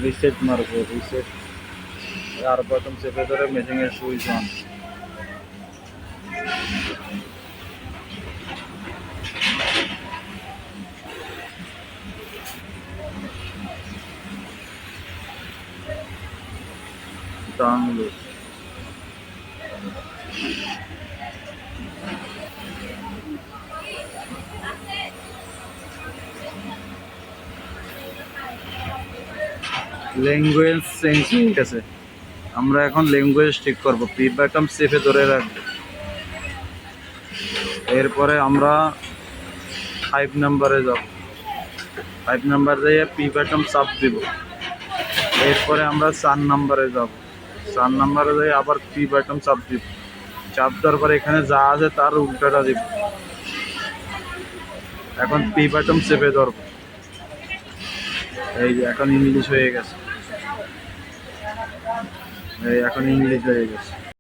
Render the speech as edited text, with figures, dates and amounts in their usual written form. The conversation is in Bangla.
রিসেট মারবো, রিসেট আর প্রথম চেপে ধরে মেশিনের switch on. Download language change হয়ে গেছে। আমরা এখন ল্যাঙ্গুয়েজ ঠিক করব, পি বাটন চেপে ধরে রাখবো। এরপরে আমরা 5 নাম্বারে যাব, 5 নাম্বার দিয়ে পি বাটন চাপ দিব। এরপরে আমরা 4 নাম্বারে যাব, 4 নাম্বারে যাই আবার পি বাটন চাপ দিব। চাপ দেওয়ার পরে এখানে যা আছে তার উল্টাটা দিব। এখন পি বাটন চেপে ধরব। এই যে এখন ইংলিশ হয়ে গেছে, এই এখন ইংলিশ হয়ে গেছে।